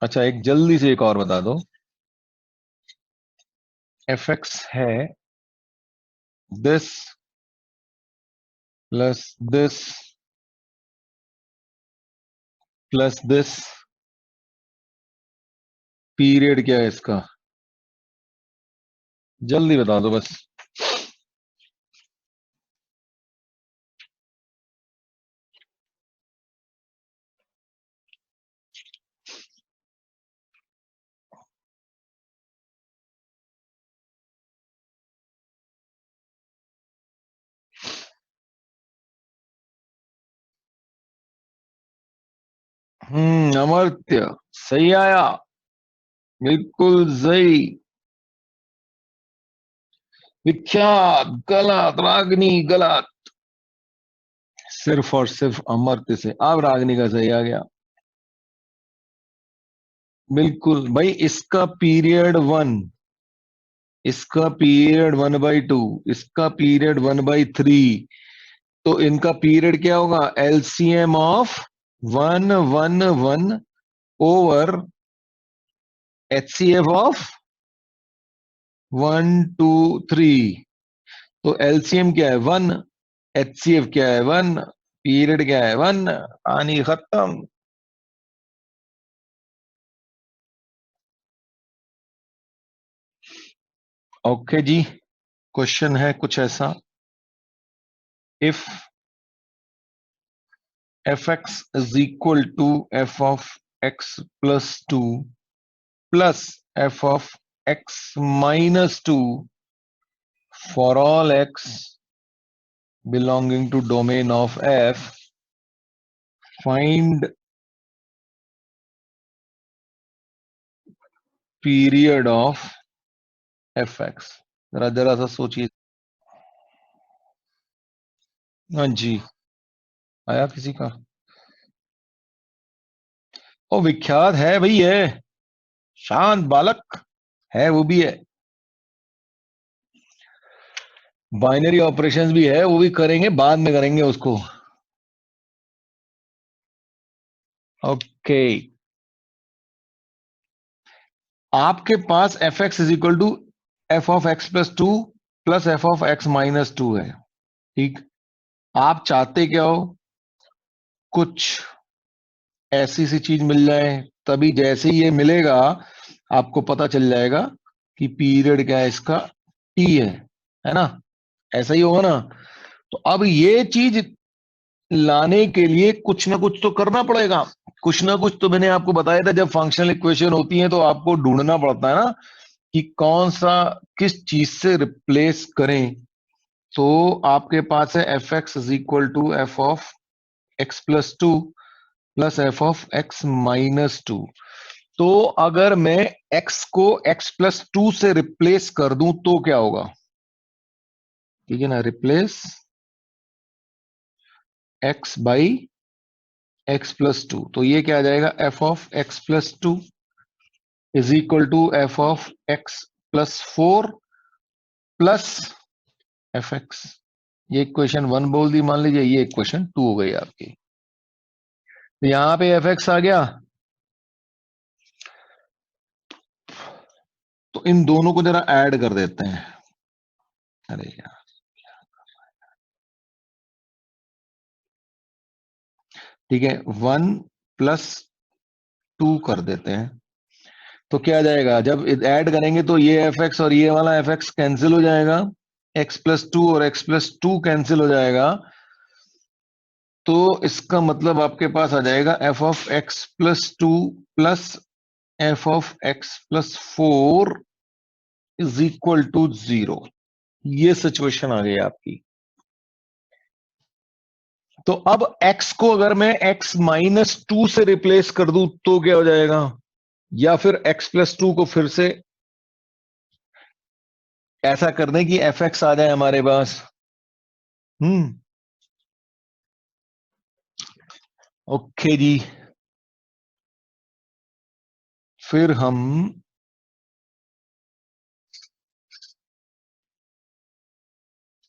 अच्छा, एक जल्दी से एक और बता दो। एफ एक्स है this plus this plus this, period क्या है इसका? जल्दी बता दो बस। अमर्त्य, सही आया, बिल्कुल सही। विख्यात गलत, रागनी गलत। सिर्फ और सिर्फ अमर्त्य से अब रागनी का सही आ गया। बिल्कुल भाई, इसका पीरियड 1, इसका पीरियड 1/2, इसका पीरियड 1/3, तो इनका पीरियड क्या होगा? LCM of 1 1 1 HCF of 1 2 3। तो एलसीएम क्या है? 1, एचसीएफ क्या है? 1, पीरियड क्या है? 1। कहानी खत्म। ओके जी, क्वेश्चन है कुछ ऐसा। If F x is equal to F of X +2 plus F of x-2 for all x belonging to domain of f, find period of F X. जरा जरा सा सोचिए। हाँ जी, आया किसी का? ओ विख्यात है भाई, है शांत बालक है, वो भी है। बाइनरी ऑपरेशंस भी है, वो भी करेंगे, बाद में करेंगे उसको। ओके, आपके पास f x is equal to F of x plus two plus F of x minus two है। ठीक, आप चाहते क्या हो? कुछ ऐसी सी चीज मिल जाए, तभी जैसे ही ये मिलेगा आपको पता चल जाएगा कि पीरियड क्या है इसका, टी है ना? ऐसा ही होगा ना? तो अब ये चीज लाने के लिए कुछ ना कुछ तो करना पड़ेगा। कुछ ना कुछ तो मैंने आपको बताया था, जब फंक्शनल इक्वेशन होती है तो आपको ढूंढना पड़ता है ना कि कौन सा किस चीज से रिप्लेस करें। तो आपके पास है F x is equal to F of x plus two plus F of x minus two. तो अगर मैं x को x प्लस टू से रिप्लेस कर दूं तो क्या होगा? ठीक है ना, replace x by x plus two, तो ये क्या आ जाएगा? F of x plus two is equal to F of x plus four plus F X. ये इक्वेशन वन बोल दी मान लीजिए, ये इक्वेशन टू हो गई आपकी। तो यहां पे एफ एक्स आ गया, तो इन दोनों को जरा ऐड कर देते हैं। अरे यार, ठीक है, वन प्लस टू कर देते हैं। तो क्या आ जाएगा? जब ऐड करेंगे तो ये एफ एक्स और ये वाला एफ एक्स कैंसिल हो जाएगा, एक्स प्लस टू और एक्स प्लस टू कैंसिल हो जाएगा। तो इसका मतलब आपके पास आ जाएगा F of x plus two plus F of x plus four is equal to zero. ये सिचुएशन आ गई आपकी। तो अब x को अगर मैं x माइनस टू से रिप्लेस कर दूं तो क्या हो जाएगा? या फिर x प्लस टू को फिर से ऐसा कर दें कि एफ एक्स आ जाए हमारे पास। हम्म, ओके जी। फिर हम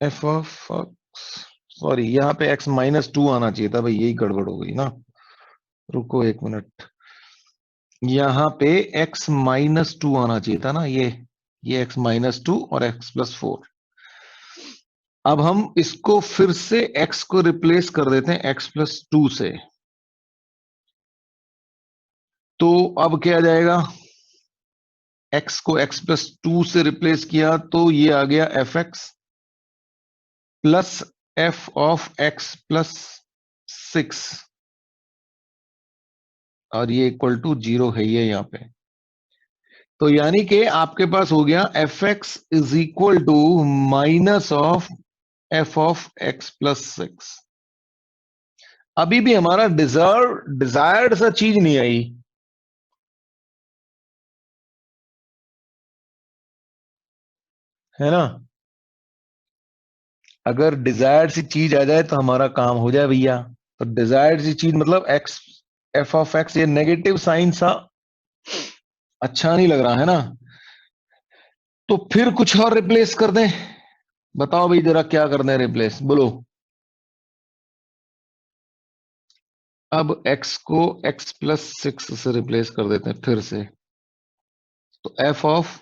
एफ ऑफ, सॉरी यहाँ पे x माइनस टू आना चाहिए था भाई, यही गड़बड़ हो गई ना। रुको एक मिनट, यहाँ पे x माइनस टू आना चाहिए था ना, ये x माइनस टू और x प्लस फोर। अब हम इसको फिर से x को रिप्लेस कर देते हैं x प्लस टू से। तो अब क्या आ जाएगा? x को x प्लस टू से रिप्लेस किया तो ये आ गया F x plus F of x plus six, और ये इक्वल टू जीरो है ये यहां पे। तो यानी कि आपके पास हो गया F x is equal to minus of F of x plus six. अभी भी हमारा डिजायर्ड सा चीज नहीं आई, है ना? अगर डिजायर्ड सी चीज आ जाए तो हमारा काम हो जाए भैया। तो डिजायर्ड सी चीज मतलब एक्स, एफ ऑफ एक्स, ये नेगेटिव साइन सा अच्छा नहीं लग रहा है ना? तो फिर कुछ और रिप्लेस कर दें। बताओ भाई जरा क्या करना है रिप्लेस, बोलो। अब x को x प्लस सिक्स से रिप्लेस कर देते हैं फिर से। तो F of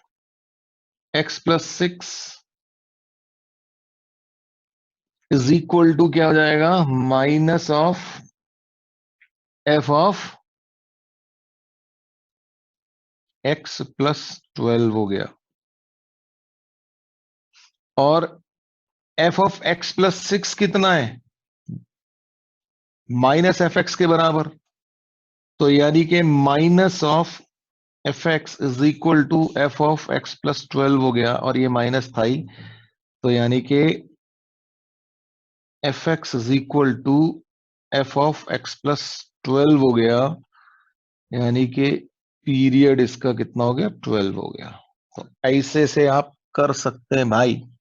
x plus six is equal to क्या हो जाएगा? Minus of F of x plus twelve हो गया, और F of x plus six कितना है? माइनस एफ एक्स के बराबर। तो यानी कि minus of F x is equal to F of x plus twelve हो गया, और ये माइनस था ही। तो यानी कि F x is equal to F of x plus 12 हो गया, यानी कि पीरियड इसका कितना हो गया, 12 हो गया। तो ऐसे से आप कर सकते हैं भाई।